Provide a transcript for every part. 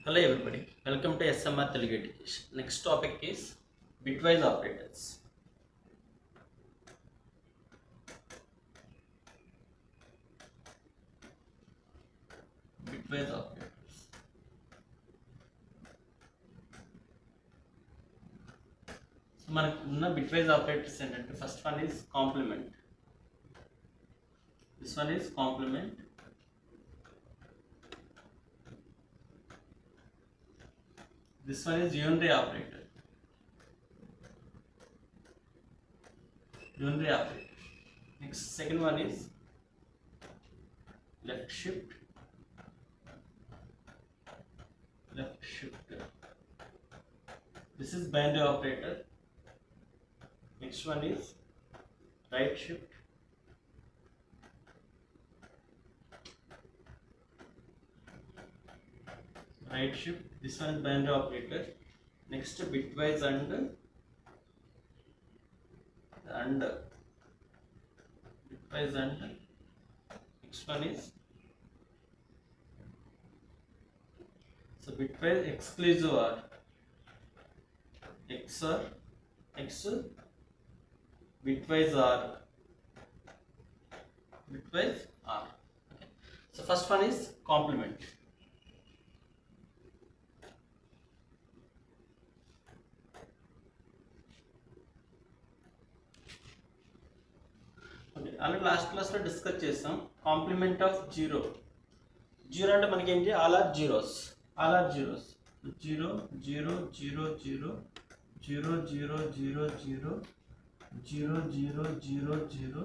Hello everybody, welcome to SMR Telugu Education. Next topic is bitwise operators. Bitwise operators. So మనకు ఉన్న bitwise operators ఏంటంటే first one is complement. This one is complement. This one is unary operator. Unary operator. Next second one is left shift. Left shift. This is binary operator. Next one is right shift. Right shift. This one is binary operator. Next bitwise and bitwise and next one is so bitwise exclusive or XOR X bitwise or bitwise or. Okay. So first one is complement. Already last క్లాస్లో discuss చేసాం complement of zero. Zero అంటే మనకి ఏంటి all are zeros. Zero zero zero zero zero zero zero zero zero zero zero zero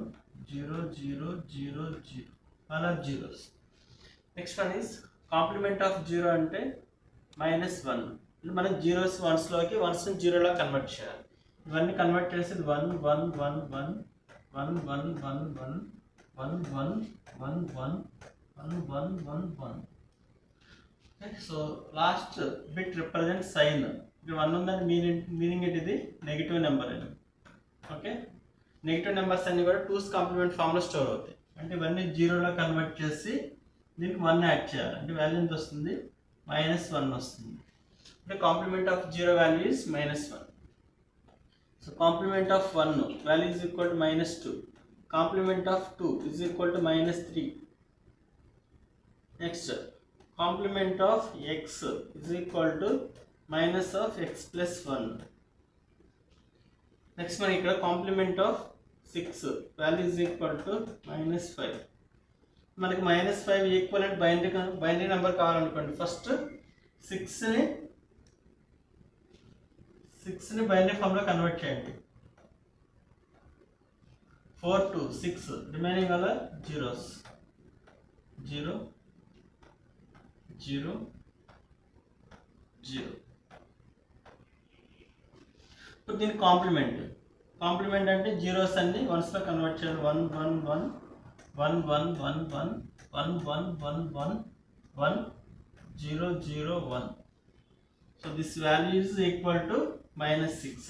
zero zero zero zero all are zeros. Next one is complement of zero అంటే -1. మనం zeros వన్స్లోకి వన్స్ని జీరోలా convert చేయాలి. ఇవన్నీ convert చేసేది 1 1 1 1 1 1 1 1 1 1 1 1 1 1 1 1. So last bit represent sign. ఇక్కడ 1 ఉందని meaning ఏంటిది negative number అని. Okay, negative numbers అన్ని కూడా 2's కాంప్లిమెంట్ ఫామ్లో స్టోర్ అవుతాయి. అంటే ఇవన్నీ జీరోలో కన్వర్ట్ చేసి దీనికి 1 యాడ్ చేయాలి. అంటే వాల్యూ ఎంత వస్తుంది -1 వస్తుంది. అంటే complement of zero value is -1. So complement of 1 value is equal to -2. Complement of 2 is equal to -3. Next, complement of x is equal to minus of x plus 1. Next మనకి ఇక్కడ complement of 6 value is equal to -5. మనకి -5 equivalent binary number కావాలనుకోండి. First 6ని binary ఫామ్లో convert చేయండి. 4 to 6 remaining అలా zeros. 0 0 0. ఇప్పుడు దీని కాంప్లిమెంట్ అంటే జీరోస్ అన్ని వన్స్లో కన్వర్ట్ చేయాలి. 1 1 1 1 1 1 1 1 1 1 1 1 0 0 1. So this value is equal to -6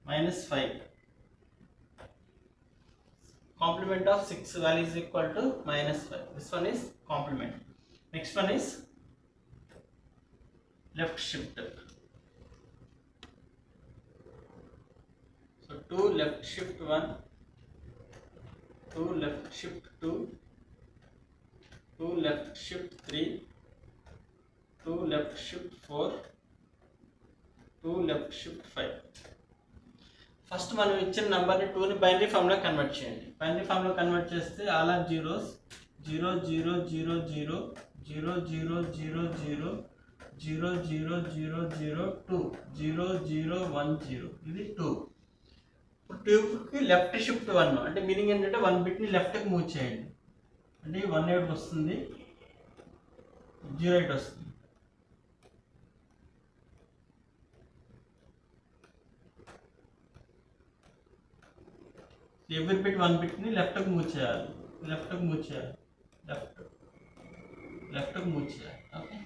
-5. Complement of 6 value is equal to -5. This one is complement. Next one is left shift. So 2 left shift 1, 2 left shift 2, 2 left shift 3, 2 left shift 4, 2 left shift 5. First మనం ఇచ్చిన నెంబర్ని 2ని binary ఫామ్లో convert చేయండి. Binary ఫామ్లో convert చేస్తే all are zeros. 0 0 0 0 0 0 0 0 0 0 0 0 2 0 0 1 0. ఇది 2. ఇప్పుడు 2కి లెఫ్ట్ షిఫ్ట్ 1 అంటే మీనింగ్ ఏంటంటే 1 బిట్ని లెఫ్ట్కి మూవ్ చేయండి. అంటే 18 వస్తుంది, 08 వస్తుంది. ఎవ్రీ బిట్ 1 బిట్ని లెఫ్ట్కి మూవ్ చేయాలి. లెఫ్ట్కి మూవ్ చేయాలి. ఓకే,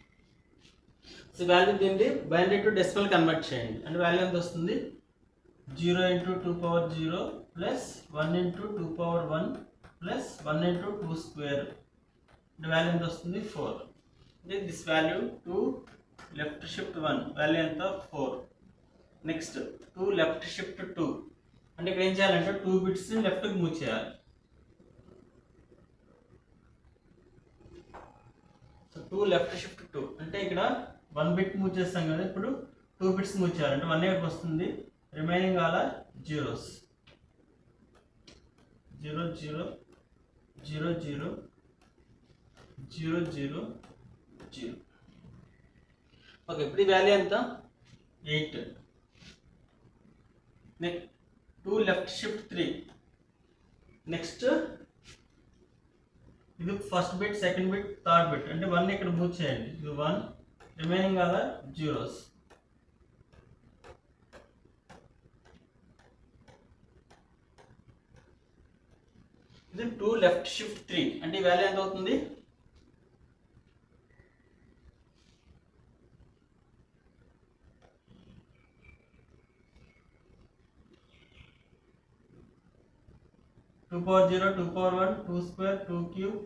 సో వాల్యూ దీన్ని బైనరీ టు డెసిమల్ కన్వర్ట్ చేయండి. అంటే వాల్యూ ఎంత వస్తుంది 0 × 2 power 0 plus 1 × 2 power 1 plus 1 × 2 square. అంటే వాల్యూ ఎంత వస్తుంది 4. This value 2 left shift 1 value ఎంత 4. నెక్స్ట్ 2 లెఫ్ట్ షిఫ్ట్ 2 అంటే ఇక్కడ ఏం చేయాలంటే 2 బిట్స్ లెఫ్ట్కి మూవ్ చేయాలి. సో 2 లెఫ్ట్ షిఫ్ట్ 2 అంటే ఇక్కడ 1 బిట్ మూవ్ చేస్తాం కదా, ఇప్పుడు 2 బిట్స్ మూవ్ చేయాలంటే 1 ఎక్కడికి వస్తుంది, remaining all are zeros. 0 0 0 0 0 0 0. Okay, ఇప్పుడు ఈ వాల్యూ ఎంత 8. Next 2 left shift 3. నెక్స్ట్ ఇది first bit, second bit, third bit అంటే 1 ఇక్కడ మూవ్ చేయండి. ఇది 1, రిమైనింగ్ ఆల్ ఆర్ జీరోస్. ఇది 2 లెఫ్ట్ షిఫ్ట్ 3 అంటే ఈ వాల్యూ ఎంత అవుతుంది, 2 power 0, 2 power 1, 2 square, 2 cube,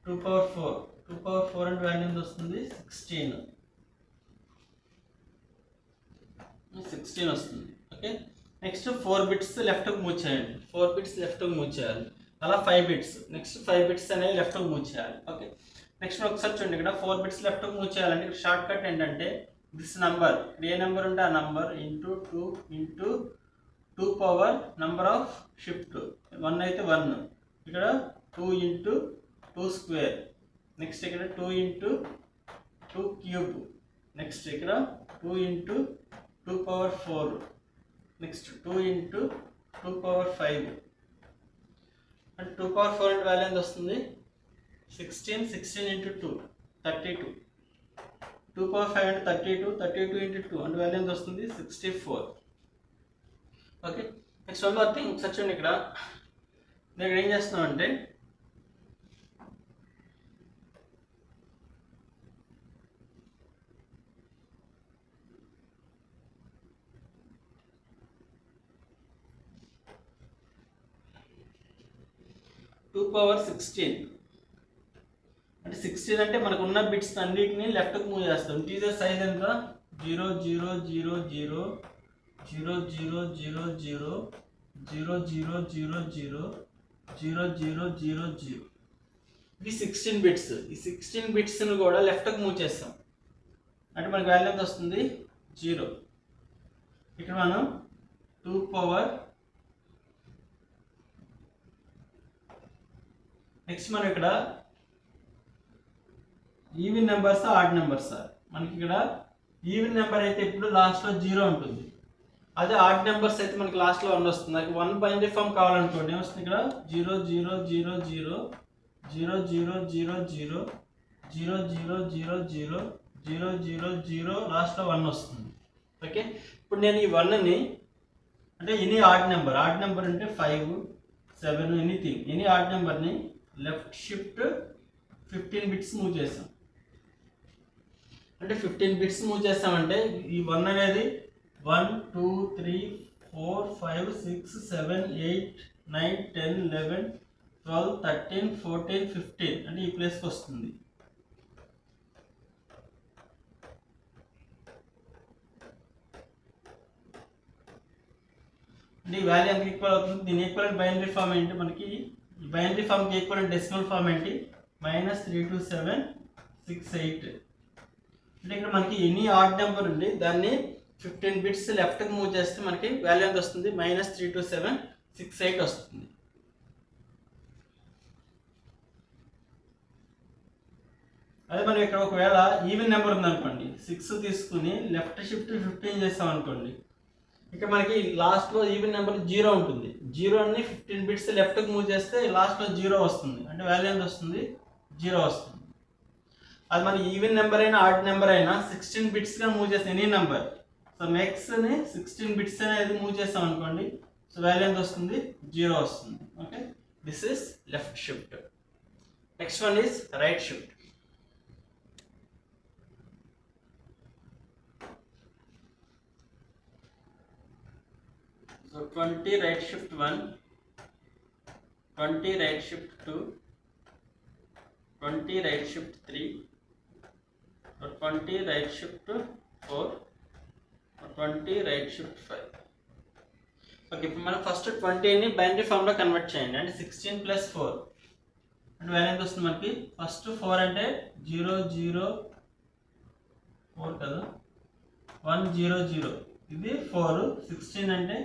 2 power 4. 2 power 4 అంటే వాల్యూ ఎంత వస్తుంది 16. 16 వస్తుంది. ఓకే, నెక్స్ట్ 4 బిట్స్ లెఫ్ట్కి మూవ్ చేయండి. 4 బిట్స్ లెఫ్ట్కి మూవ్ చేయాలి. అలా 5 బిట్స్, నెక్స్ట్ 5 బిట్స్ అనేవి లెఫ్ట్కి మూవ్ చేయాలి. ఓకే, నెక్స్ట్ ఒకసారి చూడండి, ఇక్కడ 4 బిట్స్ లెఫ్ట్కి మూవ్ చేయాలంటే ఇక్కడ షార్ట్ కట్ ఏంటంటే దిస్ నంబర్, ఇక్కడ ఏ నెంబర్ ఉంటే ఆ number into 2 into 2 power number of shift. 1 అయితే 1, ఇక్కడ 2 ఇంటూ 2 స్క్వేర్, నెక్స్ట్ ఇక్కడ 2 ఇంటూ 2 క్యూబ్, నెక్స్ట్ ఇక్కడ 2 into 2 power 4, next 2 into 2 power 5 అంటే 2 పవర్ 4 అంటే వాల్యూ ఎంత వస్తుంది 16. 16 ఇంటూ 2 32. 2 పవర్ 5 అంటే 32. 32 ఇంటూ 2 అంటే వాల్యూ ఎంత వస్తుంది 64. Okay, next one more thing, ఒకసారి చూడండి, ఇక్కడ నేను ఇక్కడ ఏం చేస్తున్నాం అంటే 2 పవర్ 16 అంటే 16 అంటే మనకు ఉన్న బిట్స్ అన్నిటిని లెఫ్ట్కి మూవ్ చేస్తాం. ఇంటీజర్ సైజ్ ఎంత 0 0 0 0 0 0 0 0 0 0 0 0 0 0 0 0. ఇది 16 బిట్స్. ఈ 16 బిట్స్ని కూడా లెఫ్ట్కి మూవ్ చేస్తాం అంటే మనకి వాల్యూ ఎంత వస్తుంది 0. ఇక్కడ మనం 2 పవర్, నెక్స్ట్ మనం ఇక్కడ ఈవెన్ నెంబర్స్ ఆడ్ నెంబర్స్, మనకి ఇక్కడ ఈవెన్ నెంబర్ అయితే ఇప్పుడు లాస్ట్లో 0 ఉంటుంది, అదే ఆడ్ నెంబర్స్ అయితే మనకి లాస్ట్లో 1 వస్తుంది. నాకు 1 బైనరీ ఫామ్ కావాలనుకోండి, ఏమొస్తుంది ఇక్కడ 0 0 0 0 0 0 0 0 0 0 0 0 0 0 0 లాస్ట్లో 1 వస్తుంది. ఓకే, ఇప్పుడు నేను ఈ 1ని అంటే ఎనీ ఆడ్ నెంబర్ అంటే 5 7 ఎనీథింగ్, ఎనీ ఆడ్ నెంబర్ని లెఫ్ట్ షిఫ్ట్ 15 బిట్స్ మూవ్ చేస్తాం. అంటే 15 బిట్స్ మూవ్ చేస్తామంటే ఈ 1 అనేది 1 2 3 4 5 6 7 8 9 10 11 12 13 14 15 అంటే ఈ ప్లేస్కి వస్తుంది. అంటే ఈ వాల్యూ ఎంత ఈక్వల్ అవుతుంది, దీని ఈక్వల్ బైనరీ ఫామ్ ఏంటి, మనకి ఈ బైనరీ ఫామ్కి ఈక్వల్ డెసిమల్ ఫామ్ ఏంటి -32768. అంటే ఇక్కడ మనకి ఎనీ ఆడ్ నెంబర్ ఉంది, దాన్ని 15 బిట్స్ లెఫ్ట్కి మూవ్ చేస్తే మనకి వాల్యూ ఎంత వస్తుంది -32768 వస్తుంది. అదే మనం ఇక్కడ ఒకవేళ ఈవెన్ నెంబర్ ఉందనుకోండి, 6 తీసుకుని లెఫ్ట్ షిఫ్ట్ 15 చేస్తాం అనుకోండి, ఇక్కడ మనకి లాస్ట్లో ఈవెన్ నెంబర్ 0 ఉంటుంది. 0ని 15 బిట్స్ లెఫ్ట్కి మూవ్ చేస్తే లాస్ట్లో 0 వస్తుంది, అంటే వాల్యూ ఎంత వస్తుంది 0 వస్తుంది. అది మన ఈవెన్ నెంబర్ అయినా ఆడ్ నెంబర్ అయినా 16 బిట్స్గా మూవ్ చేస్తే ఎనీ నెంబర్, సో నెక్స్ట్ని 16 బిట్స్ అనేది మూవ్ చేస్తాం అనుకోండి, సో వాల్యూ ఎంత వస్తుంది 0 వస్తుంది. Okay, this is left shift. Next one is right shift. So 20 right shift 1, 20 right shift 2, 20 right shift 3, 20 right shift 4, 20 right shift 5. Okay, ఇప్పుడు మనం ఫస్ట్ 20ని బైనరీ ఫామ్లో convert చేయండి. అంటే 16 + 4 అంటే వాల్యూ ఎంత వస్తుంది మనకి? ఫస్ట్ 4 అంటే 0 0 4 కదా, 1 0 0 ఇది 4. 16 అంటే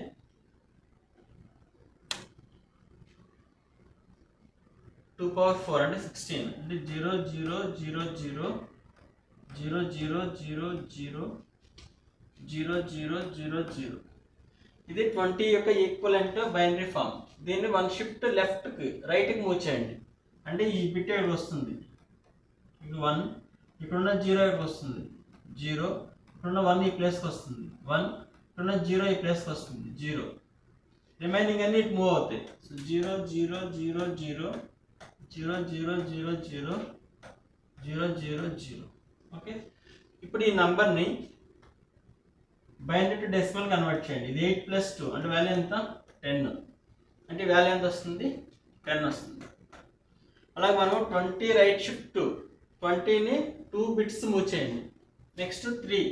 2^4 అంటే 16 అంటే 0 0 0 0 0 0 0 0 0 0 0 0. ఇది 20 యొక్క ఈక్వలెంట్ బైనరీ ఫామ్. దీన్ని 1 షిఫ్ట్ లెఫ్ట్కి రైట్కి మూవ్ చేయండి. అంటే ఈ బిట్ ఇక్కడ వస్తుంది, ఇది 1. ఇక్కడున్న 0 ఇక్కడ వస్తుంది 0. ఇక్కడున్న 1 ఈ ప్లేస్కి వస్తుంది 1. ఇక్కడున్న 0 ఈ ప్లేస్కి వస్తుంది 0. రిమైనింగ్ అన్ని ఇటు మూవ్ అవుతాయి. సో 0 0 0 0 0 0 0 0 0 0 0. ఓకే, ఇప్పుడు ఈ నంబర్ని బైనరీ టు డెసిమల్ కన్వర్ట్ చేయండి. ఇది 8 + 2 అంటే వాల్యూ ఎంత? 10. అంటే వాల్యూ ఎంత వస్తుంది? 10 వస్తుంది. అలాగే మనం 20 రైట్ షిఫ్ట్ 20ని 2 బిట్స్ మూవ్ చేయండి. Next 3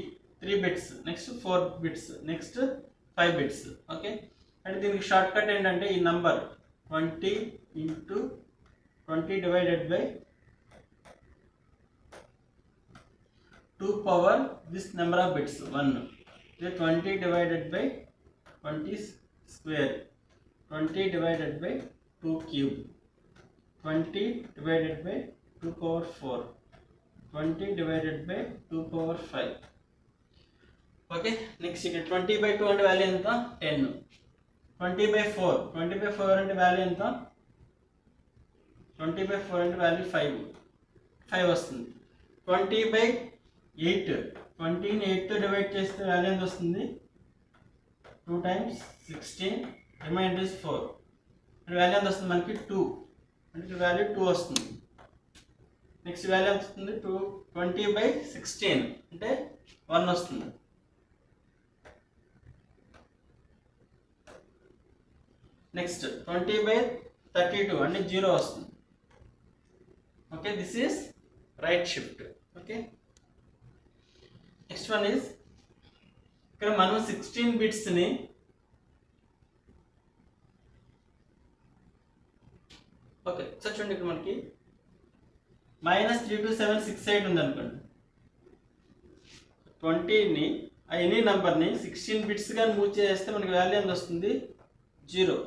bits, next 4 bits, next 5 bits. Okay, అంటే దీనికి షార్ట్ కట్ ఏంటంటే ఈ number 20 × 20 / 2 power this number of bits 1. 20 / 20 square, 20 / 2 cube, 20 / 2^4, 20 / 2^5. Okay, next ఇక్కడ 20/2 అంటే వాల్యూ ఎంత? 10. 20/4 అంటే వాల్యూ ఎంత? 20/4 అంటే వాల్యూ 5 వస్తుంది. 20/8 20ని 8తో డివైడ్ చేస్తే వాల్యూ ఎంత వస్తుంది? 2 × 16 రిమైండర్ ఇస్ 4 అంటే వాల్యూ ఎంత వస్తుంది మనకి? 2. అంటే వాల్యూ 2 వస్తుంది. నెక్స్ట్ వాల్యూ ఎంత వస్తుంది? 20/16 అంటే 1 వస్తుంది. నెక్స్ట్ 20/32 అంటే 0 వస్తుంది. Okay, this is right shift. Okay, next one is ఇక్కడ మనం 16 బిట్స్ని ఓకే సార్ చూడండి, ఇక్కడ మనకి -3 to 7 6 8 ఉంది అనుకోండి. 20ని ఎనీ నెంబర్ని 16 బిట్స్గా మూవ్ చేస్తే మనకి వాల్యూ ఎంత వస్తుంది? 0.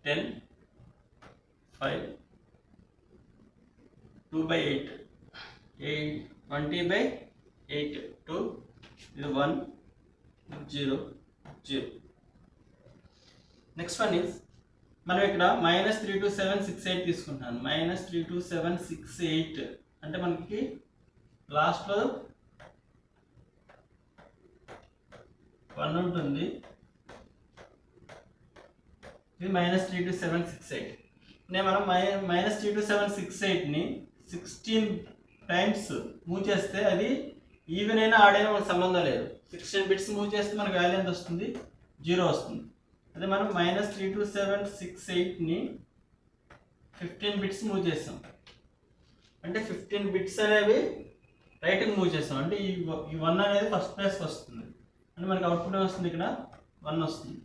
Ten, 5, 2/8, 20/8, 2, ఇది 1, 0, 0. నెక్స్ట్ వన్ ఈజ్ మనం ఇక్కడ -3 to 7 6 8 తీసుకుంటున్నాను. -3 to 7 6 8 అంటే మనకి లాస్ట్లో 1 ఉంటుంది. ఇది -3 to 7 6 8. నేను మనం -3 to 7 6 8ని 16 టైమ్స్ మూవ్ చేస్తే అది ఈవెన్ అయినా ఆడ్ అయినా మనకు సంబంధం లేదు. 16 బిట్స్ మూవ్ చేస్తే మనకు వాల్యూ ఎంత వస్తుంది? 0 వస్తుంది. అదే మనం -3 to 7 6 8ని 15 బిట్స్ మూవ్ చేస్తాం. అంటే 15 బిట్స్ అనేవి రైట్కి మూవ్ చేస్తాం. అంటే ఈ 1 అనేది ఫస్ట్ ప్లేస్కి వస్తుంది. అంటే మనకి అవుట్పుట్ వస్తుంది, ఇక్కడ 1 వస్తుంది.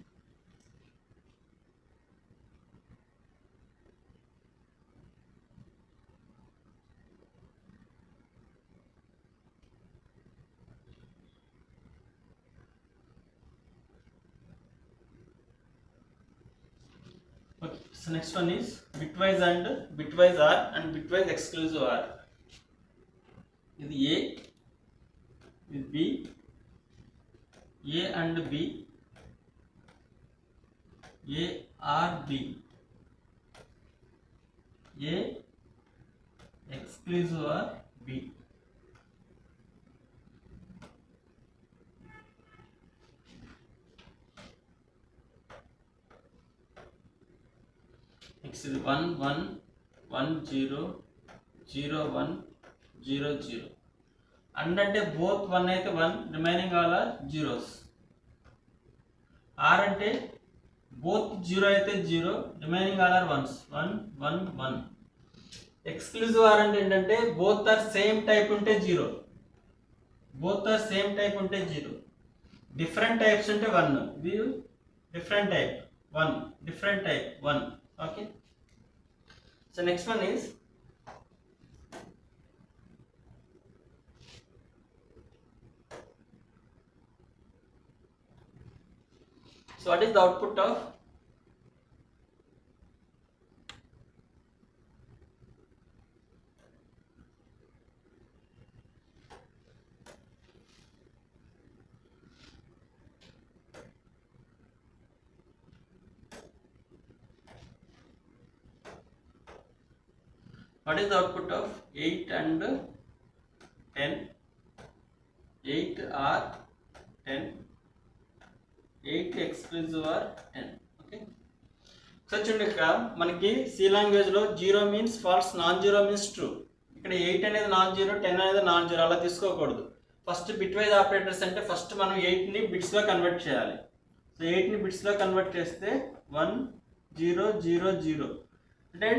Okay, so next one is bitwise and bitwise OR and bitwise exclusive OR. ఇది A, ఇది B, A and B, A or B, A exclusive OR B. Next ఇది 1 1 1 0 0 1 0 0. అండ్ అంటే బోత్ 1 అయితే 1, remaining all are zeros. Or అంటే both 0 అయితే 0, remaining all are ones. 1 1 1. Exclusive or అంటే ఏంటంటే both are same type ఉంటే 0, both are same type ఉంటే 0. Different types ఉంటే 1. ఇది different type 1, different type 1. Okay, so next one is so what is the output of what is the output of 8 and 10? 8 or 10, 8 exclusive or 10. Okay, so చూడండి ఇక్కడ మనకి C లాంగ్వేజ్లో 0 means false, non zero means true. ఇక్కడ 8 అనేది non zero, 10 అనేది non zero అలా తీసుకోకూడదు. First bitwise operators అంటే ఫస్ట్ మనం 8ని బిట్స్లో కన్వర్ట్ చేయాలి. సో 8ని బిట్స్లో కన్వర్ట్ చేస్తే 1 0 0 0 అంటే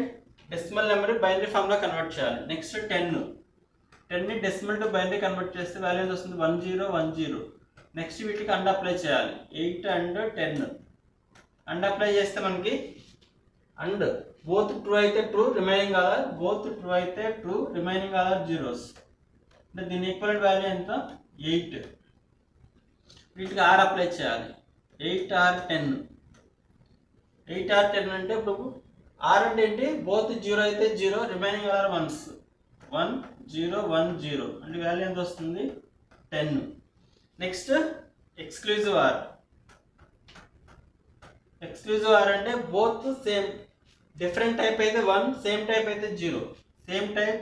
డెసిమల్ నెంబర్ బైనరీ ఫామ్లో కన్వర్ట్ చేయాలి. నెక్స్ట్ 10ని డెసిమల్ టు బైనరీ కన్వర్ట్ చేస్తే వాల్యూ ఎంత వస్తుంది? 1 0 1 0. నెక్స్ట్ వీటికి అండ్ అప్లై చేయాలి. 8 and 10 అండ్ అప్లై చేస్తే మనకి అండ్ బోత్ ట్రూ అయితే true, remaining all are, both true అయితే true, remaining all are zeros. అంటే దీని ఈక్వల్ వాల్యూ ఎంత? 8. వీటికి ఆర్ అప్లై చేయాలి. 8 or 10. 8 or 10 అంటే ఇప్పుడు ఆర్ అంటే ఏంటి? బోత్ 0 అయితే 0, రిమైనింగ్ ఆర్ వన్స్. 1 0 1 0 అంటే వాల్యూ ఎంత వస్తుంది? 10. Next exclusive are. Exclusive or అంటే బోత్ సేమ్, డిఫరెంట్ టైప్ అయితే 1, సేమ్ టైప్ అయితే 0. Same type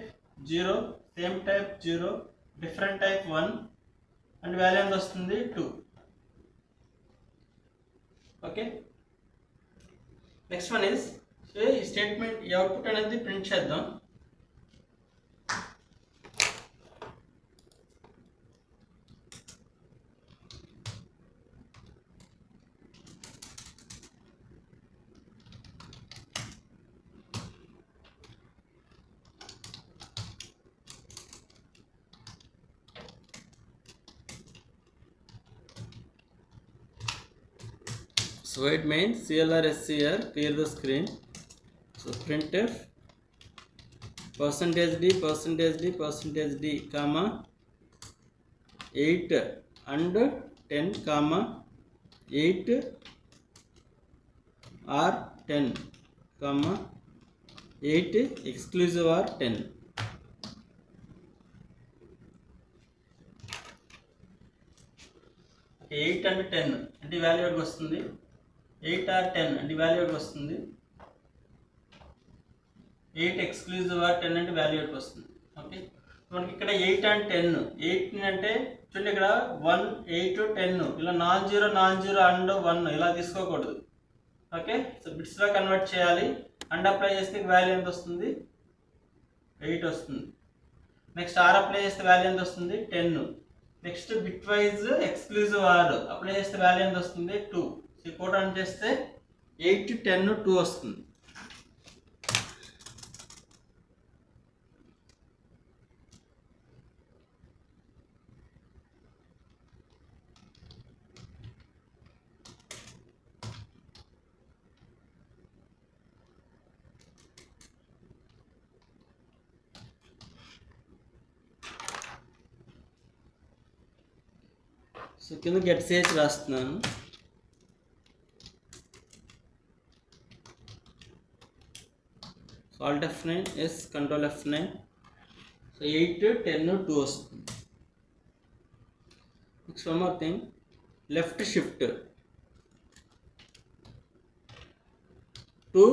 0, same type 0, different type 1 and value ఎంత వస్తుంది? 2. ఓకే, నెక్స్ట్ వన్ ఈజ్ ఈ స్టేట్మెంట్, ఈ అవుట్పుట్ అనేది ప్రింట్ చేద్దాం. So it means CLR SCR, clear the screen. So printf %d %d comma 8 and 10 comma 8 or 10 comma 8 exclusive or 10. Okay, 8 and 10 అంటే value ఎక్కడికి వస్తుంది? 8 or 10 అంటే వాల్యూ ఎక్కడికి వస్తుంది? 8 ఎక్స్క్లూజివ్ ఆర్ 10 అంటే వాల్యూ ఎక్కడికి వస్తుంది? ఓకే, మనకి ఇక్కడ 8 and 10. 8 అంటే చూడండి ఇక్కడ 1 8 10 ఇలా నాన్ జీరో అండ్ 1 ఇలా తీసుకోకూడదు. ఓకే, సో బిట్స్లో కన్వర్ట్ చేయాలి. అండ్ అప్లై చేస్తే వాల్యూ ఎంత వస్తుంది? 8 వస్తుంది. నెక్స్ట్ ఆర్ అప్లై చేస్తే వాల్యూ ఎంత వస్తుంది? 10. Next bit wise exclusive are apply చేస్తే వాల్యూ ఎంత వస్తుంది? 2. సో కోడ్ రన్ చేస్తే 8 10 2 వస్తుంది. సో కింద గెట్ సిహెచ్ రాస్తున్నాను. Alt F9 S control F9. So 8 10 2 వస్తుంది. Next one more thing, left shift to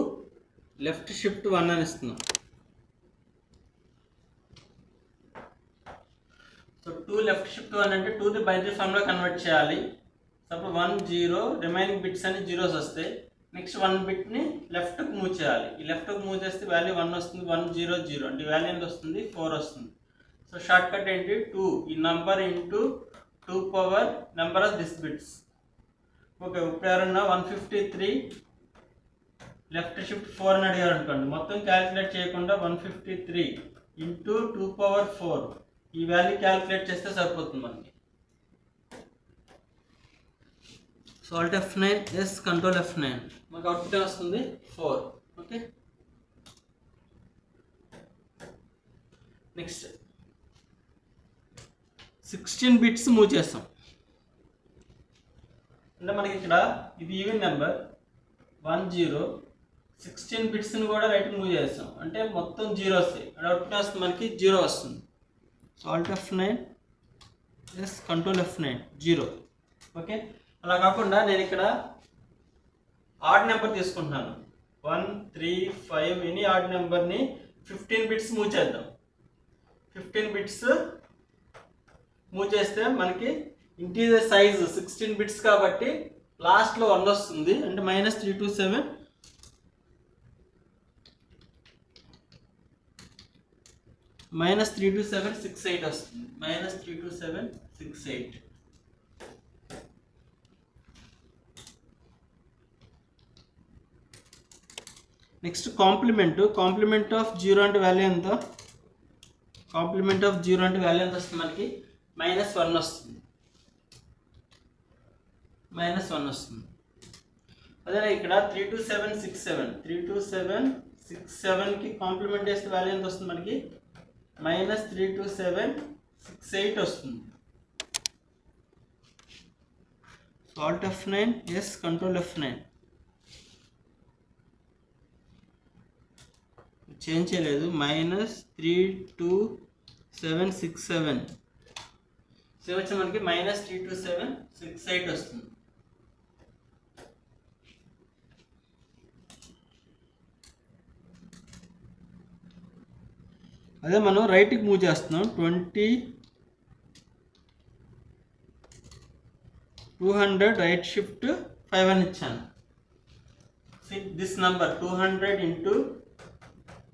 left shift 1 అని ఇస్తున్నాం. సో 2 లెఫ్ట్ షిఫ్ట్ 1 అంటే 2ని బైనరీ ఫామ్లో కన్వర్ట్ చేయాలి. సపోజ్ 1 0, రిమైనింగ్ బిట్స్ అన్ని జీరోస్ వస్తాయి. నెక్స్ట్ 1 బిట్ని లెఫ్ట్కి మూవ్ చేయాలి. ఈ లెఫ్ట్కి మూవ్ చేస్తే వాల్యూ 1 వస్తుంది, 1 0 0 అంటే వాల్యూ ఎంత వస్తుంది 4 వస్తుంది. సో షార్ట్ కట్ ఏంటి 2 ఈ number into 2 power number of this bits. Okay, ఇప్పుడు ఎవరన్నా 153 లెఫ్ట్ షిఫ్ట్ 4 అని అడిగారు అనుకోండి, మొత్తం క్యాలిక్యులేట్ చేయకుండా 153 ఇంటూ 2 పవర్ 4 ఈ వాల్యూ క్యాలిక్యులేట్ చేస్తే సరిపోతుంది మనకి. So alt F9 S control F9 మనకు అవుట్పుట్ వస్తుంది 4. ఓకే, నెక్స్ట్ 16 బిట్స్ మూవ్ చేస్తాం. అంటే మనకి ఇక్కడ ఇది ఈవెన్ నెంబర్ 1 0 16 బిట్స్ని కూడా రైట్కి మూవ్ చేస్తాం అంటే మొత్తం 0 వస్తాయి. అవుట్పుట్ వస్తుంది మనకి 0 వస్తుంది. So alt F9 S control F9 0. Okay, అలా కాకుండా నేను ఇక్కడ ఆడ్ నెంబర్ తీసుకుంటున్నాను 1 3 5 ఎనీ ఆడ్ నెంబర్ని 15 బిట్స్ మూవ్ చేద్దాం. 15 బిట్స్ మూవ్ చేస్తే మనకి ఇంటీజర్ సైజ్ 16 బిట్స్ కాబట్టి లాస్ట్లో 1 వస్తుంది అంటే -327 -32768 వస్తుంది. -32768. నెక్స్ట్ కాంప్లిమెంట్ ఆఫ్ 0 అంటే వాల్యూ ఎంత? కాంప్లిమెంట్ ఆఫ్ 0 అంటే వాల్యూ ఎంత వస్తుంది మనకి -1 వస్తుంది. -1 వస్తుంది. అదే ఇక్కడ 32767కి కాంప్లిమెంట్ చేస్తే వాల్యూ ఎంత వస్తుంది మనకి -32768 వస్తుంది. So alt F9 S control F9 change చేయలేదు. -32767 వచ్చి మనకి -32768 వస్తుంది. అదే మనం రైట్కి మూవ్ చేస్తున్నాం 200 రైట్ షిఫ్ట్ 5 అని ఇచ్చాను. దిస్ నంబర్ 200 ఇంటూ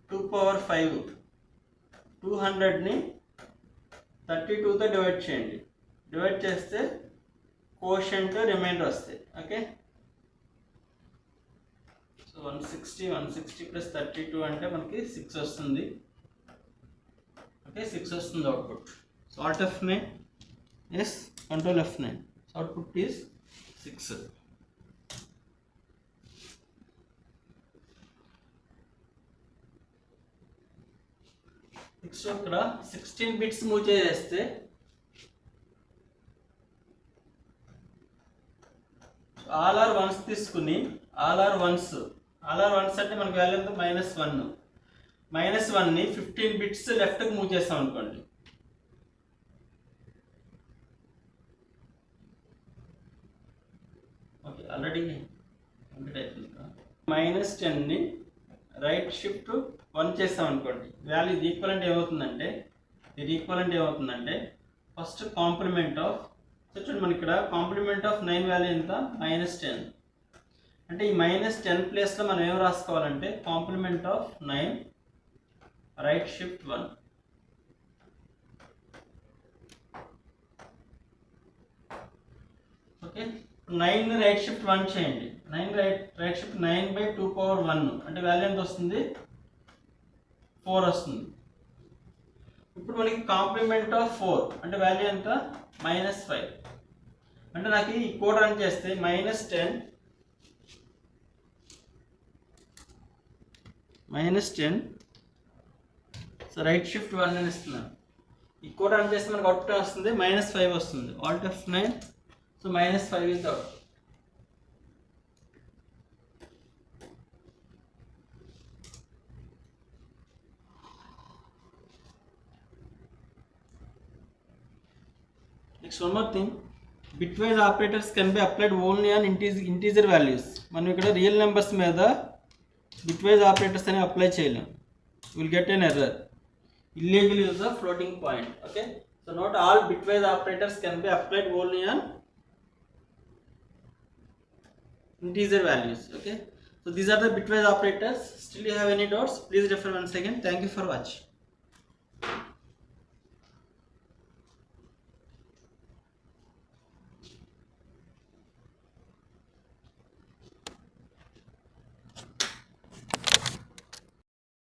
2 పవర్ 5 200ని 32తో డివైడ్ చేయండి. డివైడ్ చేస్తే కోషంట్ రిమైండర్ వస్తాయి. ఓకే, సో 160 ప్లస్ 32 అంటే మనకి 6 వస్తుంది. ఓకే, 6 వస్తుంది output. So alt F9 S control F9 output is 6. Next ఇక్కడ 16 బిట్స్ మూవ్ చేస్తే ఆల్ ఆర్ వన్స్ తీసుకుని ఆల్ ఆర్ వన్స్ అంటే మనకి వాల్యూ ఎంత -1. -1ని 15 బిట్స్ లెఫ్ట్కి మూవ్ చేస్తాం అనుకోండి. ఓకే, ఆల్రెడీ కంప్లీట్ అయిపోయింది. -10ని రైట్ షిఫ్ట్ 1 చేస్తాం అనుకోండి. వాల్యూ ఇది ఈక్వలెంట్ ఏమవుతుందంటే ఫస్ట్ కాంప్లిమెంట్ ఆఫ్ చూడండి మనకి ఇక్కడ కాంప్లిమెంట్ ఆఫ్ 9 వాల్యూ ఎంత -10 అంటే ఈ -10 ప్లేస్లో మనం ఏం రాసుకోవాలంటే complement of 9 right shift 1. Okay, 9 right shift 1 చేయండి. 9 రైట్ షిఫ్ట్ 9/2 పవర్ 1 అంటే వాల్యూ ఎంత వస్తుంది 4 వస్తుంది. ఇప్పుడు మనకి కాంప్లిమెంట్ ఆఫ్ 4 అంటే వాల్యూ ఎంత -5 అంటే నాకు ఈ కోడ్ రన్ చేస్తే -10 సో రైట్ షిఫ్ట్ 1 అని ఇస్తున్నాను. ఈ కోడ్ రన్ చేస్తే మనకు అవుట్పుట్ వస్తుంది -5 వస్తుంది. Alt F9 so -5 is out. Next one more thing, bitwise operators can be applied only on integer values. మనం ఇక్కడ రియల్ నెంబర్స్ మీద bitwise operators అని అప్లై చేయలేం. You will get an error. Illegal use of floating point. Okay, so not all bitwise operators can be applied only on integer values. Okay, so these are the bitwise operators. Still you have any doubts, please refer once again. Thank you for watching.